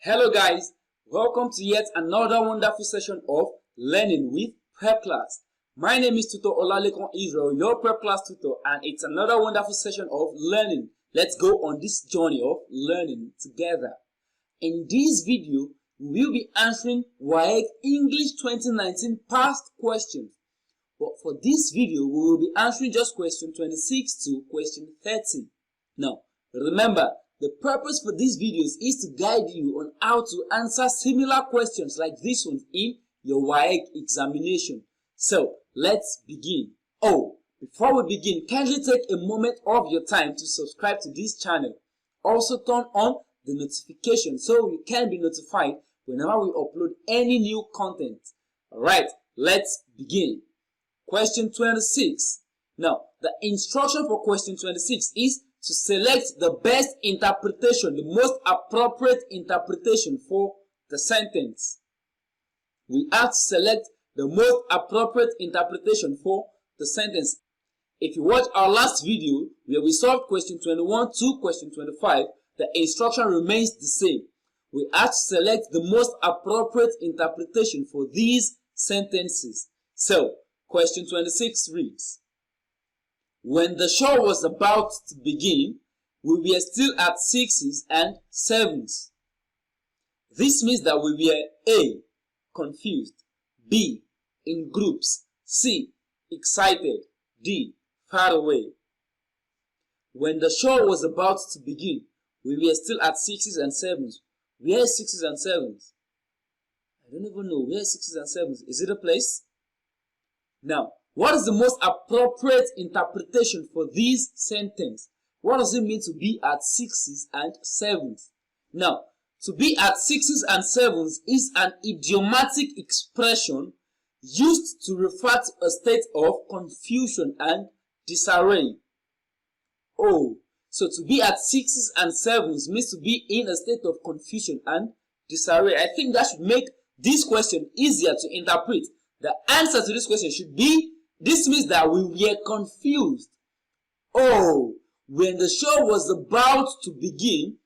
Hello guys, welcome to yet another wonderful session of Learning with Prepclass. My name is Tutor Olalekon Israel, your Prepclass tutor, and it's another wonderful session of learning. Let's go on this journey of learning together. In this video, we will be answering WAEC English 2019 past questions. But for this video, we will be answering just question 26 to question 30. Now, remember, the purpose for these videos is to guide you on how to answer similar questions like this one in your WAEC examination. So, let's begin. Before we begin, kindly take a moment of your time to subscribe to this channel. Also turn on the notification so you can be notified whenever we upload any new content. Alright, let's begin. Question 26. Now, the instruction for question 26 is to select the best interpretation, the most appropriate interpretation for the sentence. We have to select the most appropriate interpretation for the sentence. If you watch our last video where we solved question 21 to question 25, the instruction remains the same. We have to select the most appropriate interpretation for these sentences. So, question 26 reads, when the show was about to begin, we were still at 6s and 7s. This means that we were A. confused, B. in groups, C. excited, D. far away. When the show was about to begin, we were still at 6s and 7s. Where is 6s and 7s? I don't even know. Where is 6s and 7s? Is it a place? Now, what is the most appropriate interpretation for this sentence? What does it mean to be at 6s and 7s? Now, to be at 6s and 7s is an idiomatic expression used to refer to a state of confusion and disarray. So to be at 6s and 7s means to be in a state of confusion and disarray. I think that should make this question easier to interpret. The answer to this question should be, this means that we were confused. When the show was about to begin,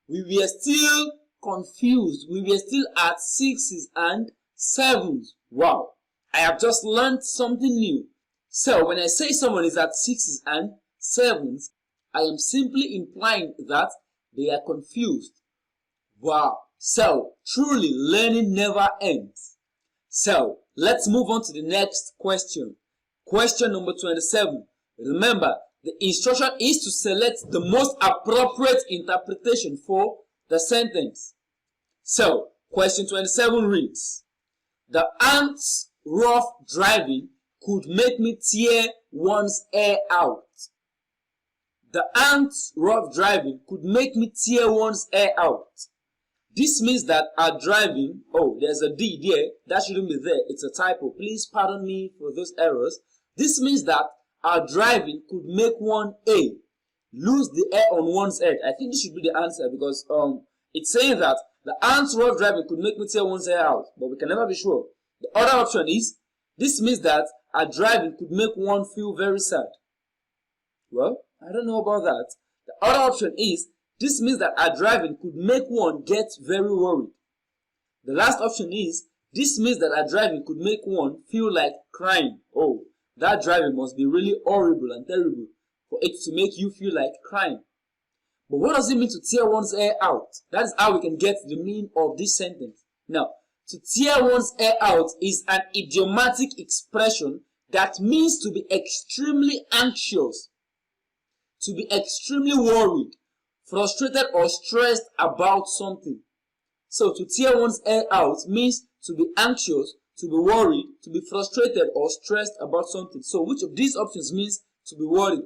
we were still confused. We were still at 6s and 7s. Wow, I have just learned something new. So when I say someone is at 6s and 7s, I am simply implying that they are confused. Wow, so truly learning never ends. So let's move on to the next question. Question number 27. Remember, the instruction is to select the most appropriate interpretation for the sentence. So, question 27 reads, the aunt's rough driving could make me tear one's hair out. The aunt's rough driving could make me tear one's hair out. This means that our driving, there's a D there, that shouldn't be there, it's a typo. Please pardon me for those errors. This means that our driving could make one A lose the hair on one's head. I think this should be the answer because it's saying that the aunt's rough driving could make me tear one's hair out, but we can never be sure. The other option is, this means that our driving could make one feel very sad. Well, I don't know about that. The other option is, this means that our driving could make one get very worried. The last option is, this means that our driving could make one feel like crying. That driving must be really horrible and terrible for it to make you feel like crying. But what does it mean to tear one's hair out? That is how we can get the meaning of this sentence. Now, to tear one's hair out is an idiomatic expression that means to be extremely anxious, to be extremely worried, frustrated or stressed about something. So to tear one's hair out means to be anxious, to be worried, to be frustrated or stressed about something. So which of these options means to be worried?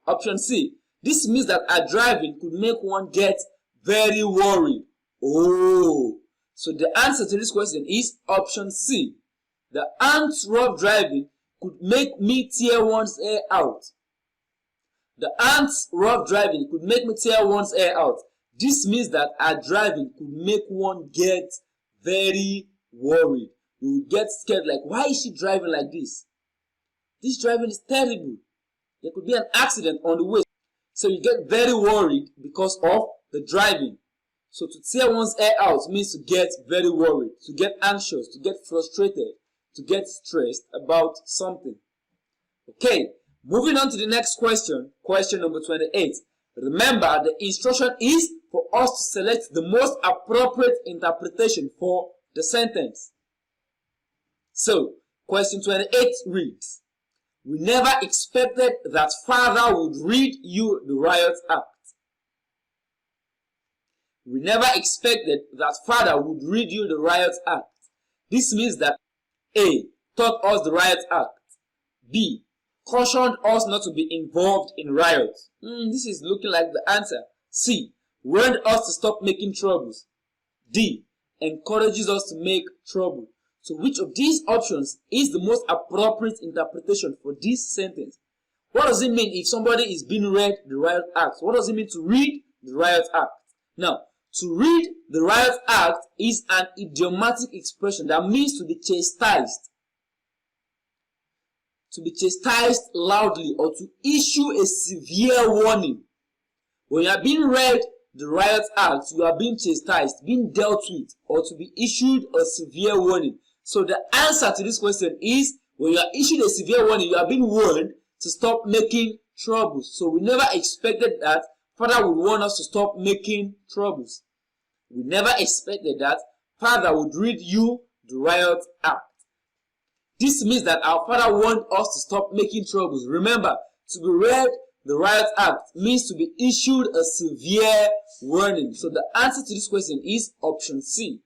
Option C. This means that our driving could make one get very worried. So the answer to this question is option C. The aunt's rough driving could make me tear one's hair out. The aunt's rough driving could make me tear one's hair out. This means that our driving could make one get very worried. You would get scared like, why is she driving like this? This driving is terrible. There could be an accident on the way. So you get very worried because of the driving. So to tear one's hair out means to get very worried, to get anxious, to get frustrated, to get stressed about something. Okay, moving on to the next question, question number 28. Remember, the instruction is for us to select the most appropriate interpretation for the sentence. So, question 28 reads, we never expected that father would read you the riot act. We never expected that father would read you the riot act. This means that A. Taught us the riot act. B. Cautioned us not to be involved in riots. This is looking like the answer. C. Warned us to stop making troubles. D. Encourages us to make trouble. So which of these options is the most appropriate interpretation for this sentence? What does it mean if somebody is being read the riot act? What does it mean to read the riot act? Now, to read the riot act is an idiomatic expression that means to be chastised. To be chastised loudly or to issue a severe warning. When you are being read the riot act, you are being chastised, being dealt with, or to be issued a severe warning. So the answer to this question is, when you are issued a severe warning, you are being warned to stop making troubles. So we never expected that Father would warn us to stop making troubles. We never expected that Father would read you the riot act. This means that our Father warned us to stop making troubles. Remember, to be read the riot act means to be issued a severe warning. So the answer to this question is option C.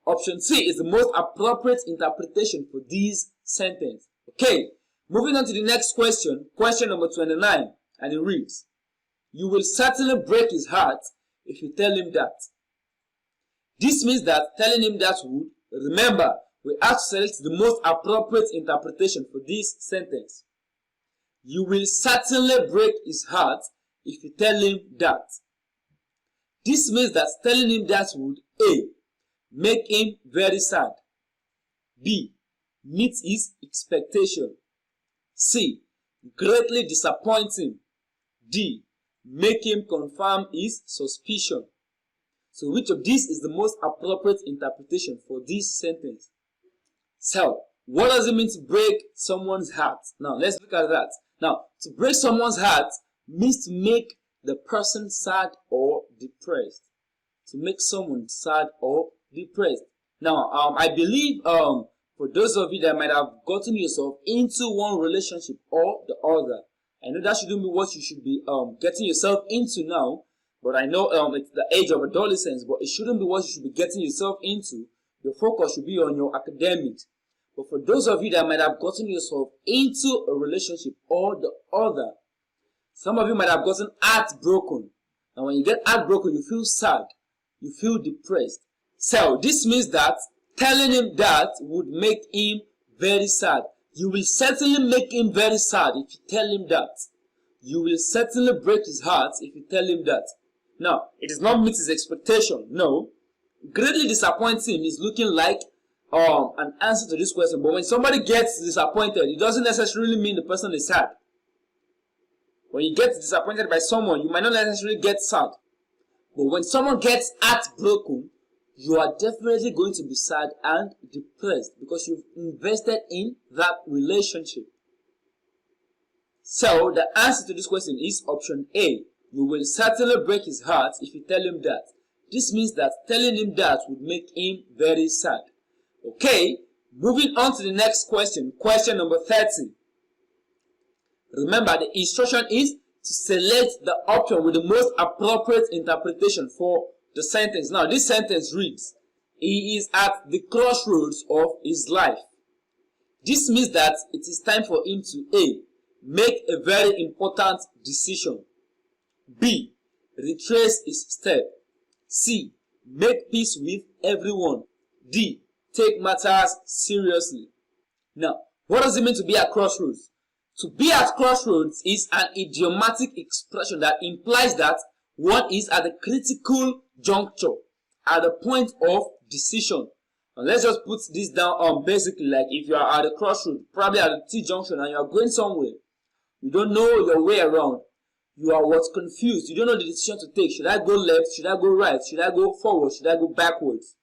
Option C is the most appropriate interpretation for this sentence. Okay, moving on to the next question, question number 29, and it reads, you will certainly break his heart if you tell him that. This means that telling him that would, remember, we have to select the most appropriate interpretation for this sentence. You will certainly break his heart if you tell him that. This means that telling him that would A. Make him very sad. B. Meet his expectation. C. Greatly disappoint him. D. Make him confirm his suspicion. So which of these is the most appropriate interpretation for this sentence? So, what does it mean to break someone's heart? Now, let's look at that. Now, to break someone's heart means to make the person sad or depressed. To make someone sad or depressed. Now, I believe for those of you that might have gotten yourself into one relationship or the other, I know that shouldn't be what you should be getting yourself into now, but I know it's the age of adolescence, but it shouldn't be what you should be getting yourself into. Your focus should be on your academics. But for those of you that might have gotten yourself into a relationship or the other, some of you might have gotten heartbroken. And when you get heartbroken, you feel sad. You feel depressed. So this means that telling him that would make him very sad. You will certainly make him very sad if you tell him that. You will certainly break his heart if you tell him that. Now, it does not meet his expectation. No. Greatly disappointing is looking like an answer to this question. But when somebody gets disappointed, it doesn't necessarily mean the person is sad. When you get disappointed by someone, you might not necessarily get sad. But when someone gets heartbroken, you are definitely going to be sad and depressed because you've invested in that relationship. So the answer to this question is option A. You will certainly break his heart if you tell him that. This means that telling him that would make him very sad. Okay, moving on to the next question, question number 30. Remember, the instruction is to select the option with the most appropriate interpretation for the sentence. Now, this sentence reads, he is at the crossroads of his life. This means that it is time for him to A. Make a very important decision. B. Retrace his step. C. Make peace with everyone. D. Take matters seriously. Now, what does it mean to be at crossroads? To be at crossroads is an idiomatic expression that implies that one is at a critical juncture, at the point of decision. And let's just put this down basically like if you are at a crossroads, probably at a T-junction and you are going somewhere. You don't know your way around. You are what's confused. You don't know the decision to take. Should I go left? Should I go right? Should I go forward? Should I go backwards?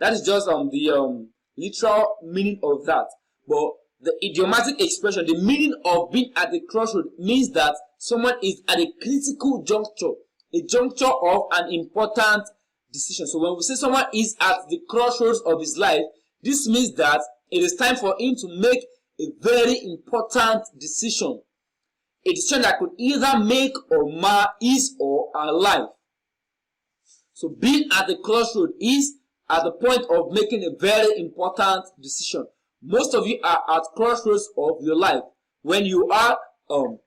That is just the literal meaning of that. But the idiomatic expression, the meaning of being at a crossroad, means that someone is at a critical juncture, a juncture of an important decision. So when we say someone is at the crossroads of his life, this means that it is time for him to make a very important decision. A decision that could either make or mar his or her life. So being at the crossroad is at the point of making a very important decision. Most of you are at crossroads of your life. When you are to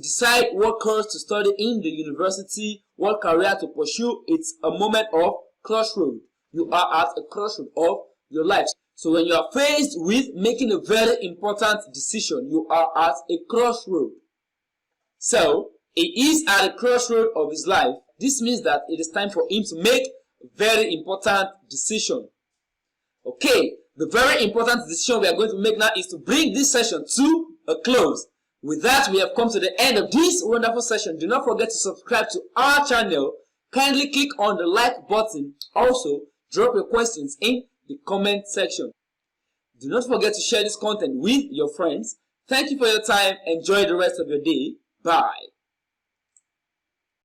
decide what course to study in the university, what career to pursue, it's a moment of crossroad. You are at a crossroad of your life. So when you are faced with making a very important decision, you are at a crossroad. So he is at a crossroad of his life. This means that it is time for him to make a very important decision. Okay, the very important decision we are going to make now is to bring this session to a close. With that, we have come to the end of this wonderful session. Do not forget to subscribe to our channel. Kindly click on the like button. Also, drop your questions in the comment section. Do not forget to share this content with your friends. Thank you for your time. Enjoy the rest of your day. Bye.